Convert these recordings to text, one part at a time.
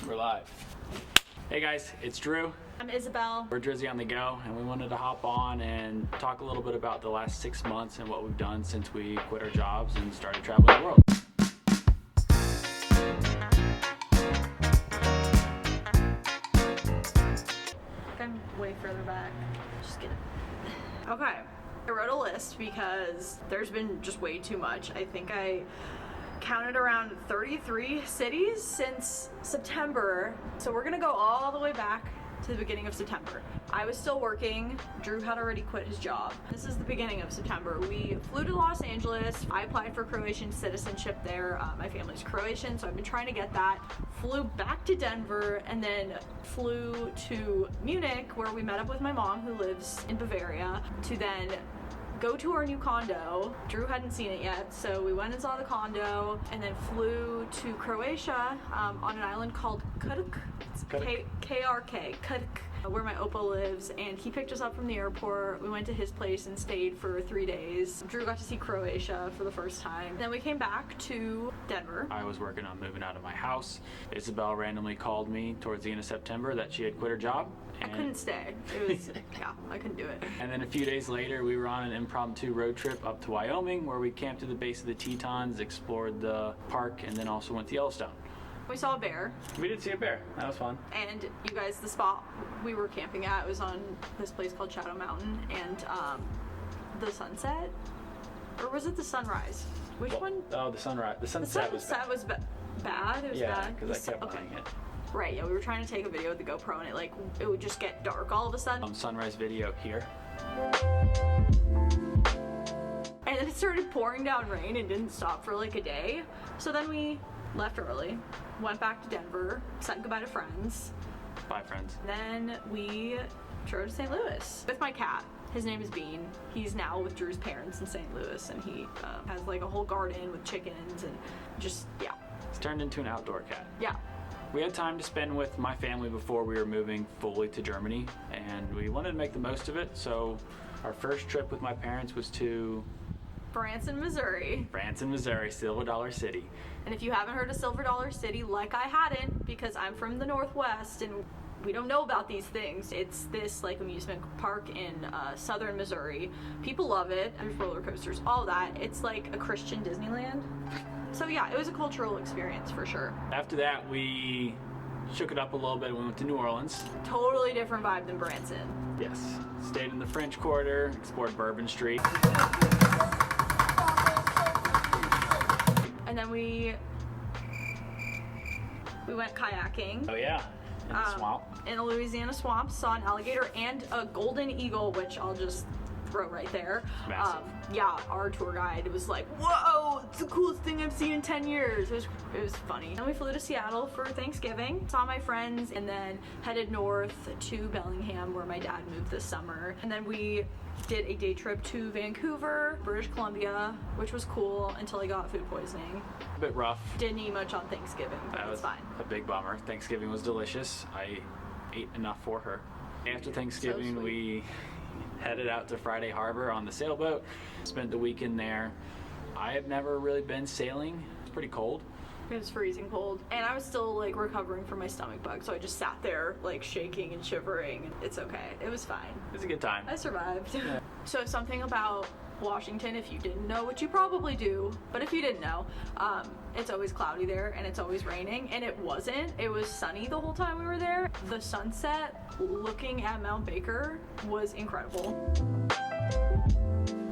We're live. Hey guys, it's Drew. I'm Isabelle. We're Drizzy on the go, and we wanted to hop on and talk a little bit about the last 6 months and what we've done since we quit our jobs and started traveling the world. I'm way further back. Just kidding. Okay, I wrote a list because there's been just way too much. I think I counted around 33 cities since September. So we're gonna go all the way back to the beginning of September. I was still working. Drew had already quit his job. This is the beginning of September. We flew to Los Angeles. I applied for Croatian citizenship there. My family's Croatian, so I've been trying to get that. Flew back to Denver and then flew to Munich, where we met up with my mom, who lives in Bavaria, to then go to our new condo. Drew hadn't seen it yet, so we went and saw the condo and then flew to Croatia on an island called Krk. K-R-K, Krk, where my Oppa lives, and he picked us up from the airport. We went to his place and stayed for 3 days. Drew got to see Croatia for the first time. Then we came back to Denver. I was working on moving out of my house. Isabelle randomly called me towards the end of September that she had quit her job. I couldn't stay. It was, yeah, I couldn't do it. And then a few days later, we were on an impromptu road trip up to Wyoming, where we camped at the base of the Tetons, explored the park, and then also went to Yellowstone. We saw a bear. We did see a bear. That was fun. And you guys, the spot we were camping at was on this place called Shadow Mountain, and the sunset, or was it the sunrise? Which one? Oh, the sunrise. The sunset was bad. Was bad. It was yeah, bad. because I kept playing it. Right, yeah, we were trying to take a video with the GoPro and it would just get dark all of a sudden. Sunrise video here. And then it started pouring down rain and didn't stop for like a day. So then we left early, went back to Denver, said goodbye to friends. Bye, friends. Then we drove to St. Louis with my cat. His name is Bean. He's now with Drew's parents in St. Louis, and he has like a whole garden with chickens and just, yeah. He's turned into an outdoor cat. Yeah. We had time to spend with my family before we were moving fully to Germany, and we wanted to make the most of it, so our first trip with my parents was to Branson, Missouri. Branson, Missouri, Silver Dollar City. And if you haven't heard of Silver Dollar City, like I hadn't, because I'm from the Northwest and we don't know about these things, it's this like amusement park in southern Missouri. People love it. There's roller coasters, all that. It's like a Christian Disneyland. So yeah, it was a cultural experience for sure. After that, we shook it up a little bit and we went to New Orleans. Totally different vibe than Branson. Yes. Stayed in the French Quarter, explored Bourbon Street. And then we went kayaking. Oh yeah, in the swamp. In the Louisiana swamp, saw an alligator and a golden eagle, which I'll just throw right there. Massive. Yeah, our tour guide was like, whoa, it's the coolest thing I've seen in 10 years. It was funny. Then we flew to Seattle for Thanksgiving, saw my friends, and then headed north to Bellingham, where my dad moved this summer. And then we did a day trip to Vancouver, British Columbia, which was cool until I got food poisoning. A bit rough. Didn't eat much on Thanksgiving, but That it's was fine. a big bummer. Thanksgiving was delicious. I ate enough for her. After Thanksgiving, So we headed out to Friday Harbor on the sailboat, spent the weekend there. I have never really been sailing. It's pretty cold. It was freezing cold, and I was still like recovering from my stomach bug, so I just sat there like shaking and shivering. It's okay. It was fine. It was a good time. I survived. Yeah. So something about Washington, if you didn't know, which you probably do, but if you didn't know, it's always cloudy there and it's always raining, and it wasn't. It was sunny the whole time we were there. The sunset looking at Mount Baker was incredible.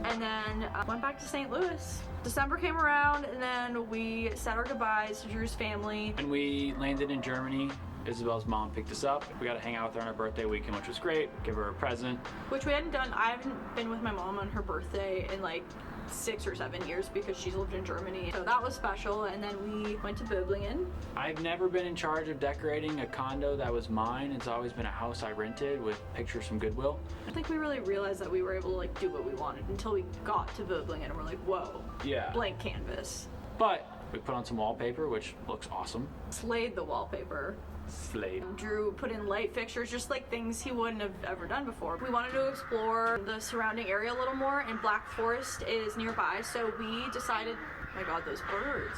And then went back to St. Louis. December came around, and then we said our goodbyes to Drew's family. And we landed in Germany. Isabelle's mom picked us up. We got to hang out with her on her birthday weekend, which was great. Give her a present. Which we hadn't done. I haven't been with my mom on her birthday in like 6 or 7 years because she's lived in Germany. So that was special. And then we went to Böblingen. I've never been in charge of decorating a condo that was mine. It's always been a house I rented with pictures from Goodwill. I don't think we really realized that we were able to like do what we wanted until we got to Böblingen and we're like, whoa, Yeah. blank canvas. But we put on some wallpaper, which looks awesome. Slayed the wallpaper. Slade. Drew put in light fixtures, just like things he wouldn't have ever done before. We wanted to explore the surrounding area a little more, and Black Forest is nearby, so we decided, oh my god, those birds.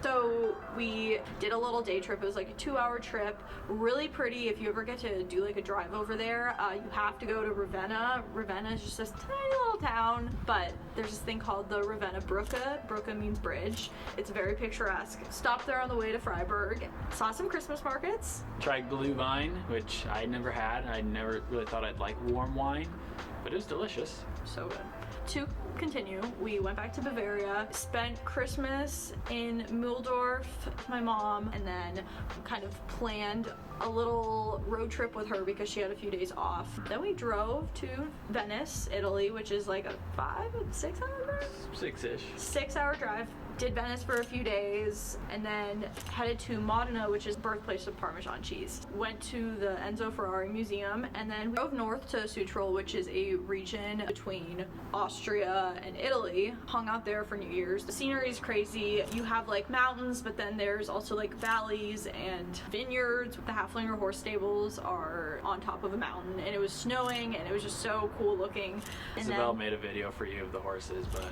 So we did a little day trip. It was like a 2-hour trip. Really pretty. If you ever get to do like a drive over there, you have to go to Ravenna. Ravenna is just this tiny little town, but there's this thing called the Ravenna Brücke. Brücke means bridge. It's very picturesque. Stopped there on the way to Freiburg. Saw some Christmas markets. Tried blue wine, which I never had. I never really thought I'd like warm wine, but it was delicious. So good. To continue, we went back to Bavaria, spent Christmas in Mühldorf with my mom, and then kind of planned a little road trip with her because she had a few days off. Then we drove to Venice, Italy, which is like a 6 hour drive? 6-ish. 6-hour drive. Did Venice for a few days and then headed to Modena, which is birthplace of Parmesan cheese. Went to the Enzo Ferrari Museum and then drove north to Südtirol, which is a region between Austria and Italy. Hung out there for New Year's. The scenery is crazy. You have like mountains, but then there's also like valleys and vineyards. The Haflinger horse stables are on top of a mountain, and it was snowing and it was just so cool looking. And Isabelle made a video for you of the horses, but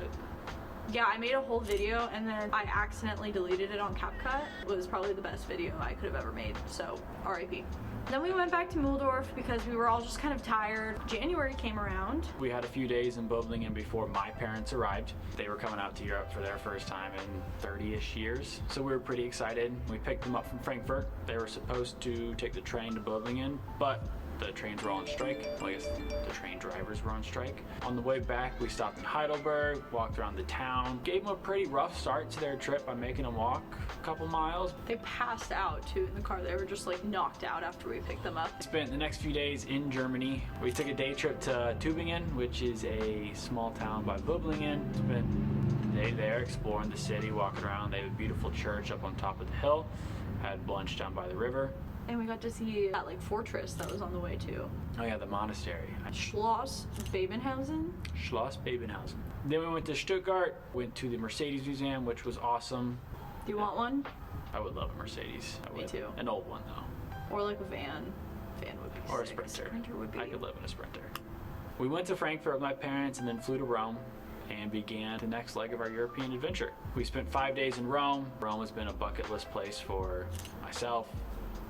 yeah, I made a whole video and then I accidentally deleted it on CapCut. It was probably the best video I could have ever made, so RIP. Then we went back to Mühldorf because we were all just kind of tired. January came around. We had a few days in Böblingen before my parents arrived. They were coming out to Europe for their first time in 30-ish years, so we were pretty excited. We picked them up from Frankfurt. They were supposed to take the train to Böblingen, but the trains were all on strike. Well, I guess the train drivers were on strike. On the way back, we stopped in Heidelberg, walked around the town, gave them a pretty rough start to their trip by making them walk a couple miles. They passed out too in the car. They were just like knocked out after we picked them up. Spent the next few days in Germany. We took a day trip to Tübingen, which is a small town by Böblingen. Spent the day there exploring the city, walking around. They have a beautiful church up on top of the hill. Had lunch down by the river. And we got to see that like fortress that was on the way too. Oh yeah, the monastery. Schloss Babenhausen. Schloss Babenhausen. Then we went to Stuttgart, went to the Mercedes Museum, which was awesome. Do you want one? I would love a Mercedes. I would. Me too. An old one though. Or like a van. Van would be Or sick. a Sprinter. Sprinter would be. I could live in a Sprinter. We went to Frankfurt with my parents and then flew to Rome and began the next leg of our European adventure. We spent 5 days in Rome. Rome has been a bucket list place for myself,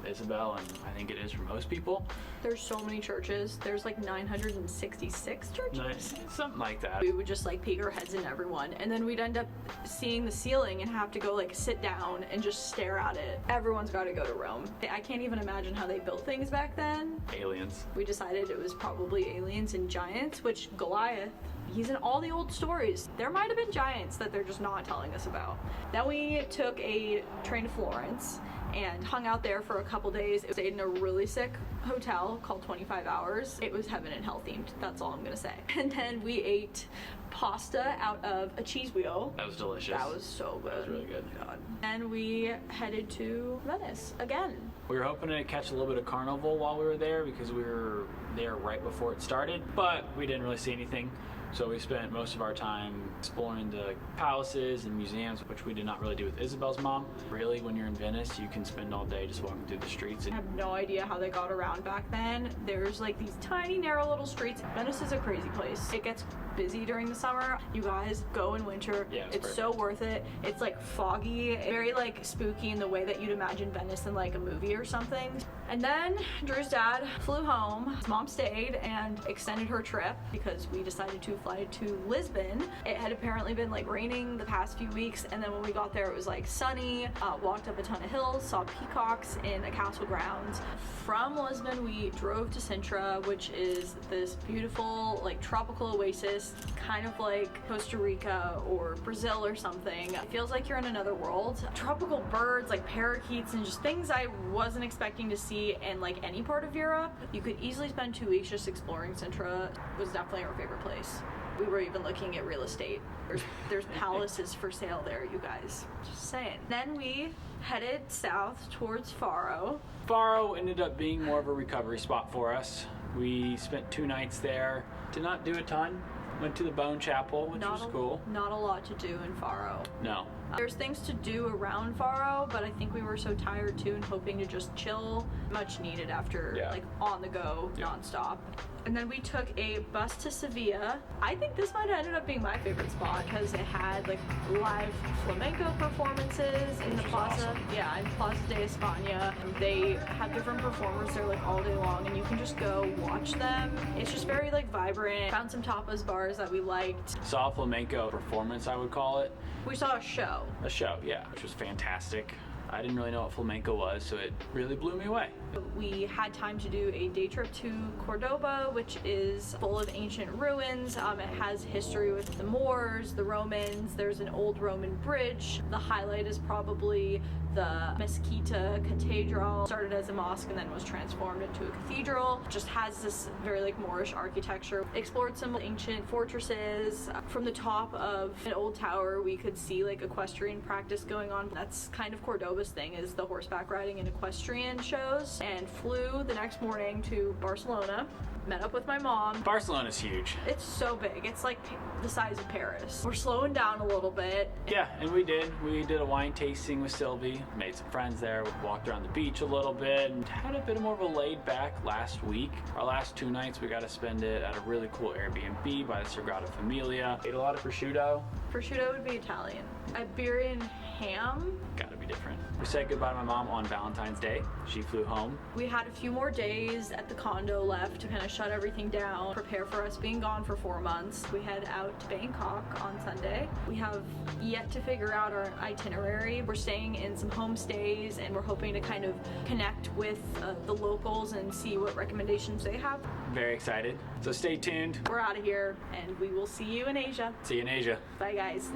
Isabelle, and I think it is for most people. There's so many churches. There's like 966 churches. Nice. Something like that. We would just like peek our heads in everyone, and then we'd end up seeing the ceiling and have to go like sit down and just stare at it. Everyone's got to go to Rome. I can't even imagine how they built things back then. Aliens. We decided it was probably aliens and giants, which Goliath, he's in all the old stories. There might have been giants that they're just not telling us about. Then we took a train to Florence and hung out there for a couple days. It stayed in a really sick hotel called 25 Hours. It was heaven and hell themed, that's all I'm gonna say. And then we ate pasta out of a cheese wheel. That was delicious. That was so good. That was really good. God. And we headed to Venice again. We were hoping to catch a little bit of carnival while we were there because we were there right before it started, but we didn't really see anything. So we spent most of our time exploring the palaces and museums, which we did not really do with Isabelle's mom. Really, when you're in Venice, you can spend all day just walking through the streets. I have no idea how they got around back then. There's like these tiny, narrow little streets. Venice is a crazy place. It gets busy during the summer. You guys go in winter. Yeah, it's so worth it. It's like foggy, very like spooky in the way that you'd imagine Venice in like a movie or something. And then Drew's dad flew home. His mom stayed and extended her trip because we decided to fly to Lisbon. It had apparently been like raining the past few weeks, and then when we got there it was like sunny. Walked up a ton of hills, saw peacocks in a castle grounds. From Lisbon we drove to Sintra, which is this beautiful like tropical oasis, kind of like Costa Rica or Brazil or something. It feels like you're in another world. Tropical birds like parakeets and just things I wasn't expecting to see in like any part of Europe. You could easily spend 2 weeks just exploring Sintra. It was definitely our favorite place. We were even looking at real estate. There's palaces for sale there, you guys. Just saying. Then we headed south towards Faro. Faro ended up being more of a recovery spot for us. We spent 2 nights there. Did not do a ton. Went to the Bone Chapel, which was cool. Not a lot to do in Faro. No. There's things to do around Faro, but I think we were so tired too and hoping to just chill. Much needed after like on the go, nonstop. And then we took a bus to Sevilla. I think this might have ended up being my favorite spot because it had like live flamenco performances in the plaza. Awesome. Yeah, in Plaza de España. They have different performers there like all day long, and you can just go watch them. It's just very like vibrant. Found some tapas bars that we liked. Saw a flamenco performance, I would call it. We saw a show. A show, yeah, which was fantastic. I didn't really know what flamenco was, so it really blew me away. We had time to do a day trip to Cordoba, which is full of ancient ruins. It has history with the Moors, the Romans. There's an old Roman bridge. The highlight is probably the Mezquita Cathedral. Started as a mosque and then was transformed into a cathedral. Just has this very like Moorish architecture. Explored some ancient fortresses. From the top of an old tower, we could see like equestrian practice going on. That's kind of Cordoba's thing, is the horseback riding and equestrian shows. And flew the next morning to Barcelona. Met up with my mom. Barcelona's huge. It's so big. It's like the size of Paris. We're slowing down a little bit. Yeah, and we did. We did a wine tasting with Sylvie. Made some friends there. We walked around the beach a little bit and had a bit more of a laid back last week. Our last 2 nights we got to spend it at a really cool Airbnb by the Sagrada Familia. Ate a lot of prosciutto. Prosciutto would be Italian. Iberian ham. Gotta be different. We said goodbye to my mom on Valentine's Day. She flew home. We had a few more days at the condo left to kind of shut everything down, prepare for us being gone for 4 months. We head out to Bangkok on Sunday. We have yet to figure out our itinerary. We're staying in some homestays and we're hoping to kind of connect with the locals and see what recommendations they have. Very excited. So stay tuned. We're out of here and we will see you in Asia. See you in Asia. Bye guys.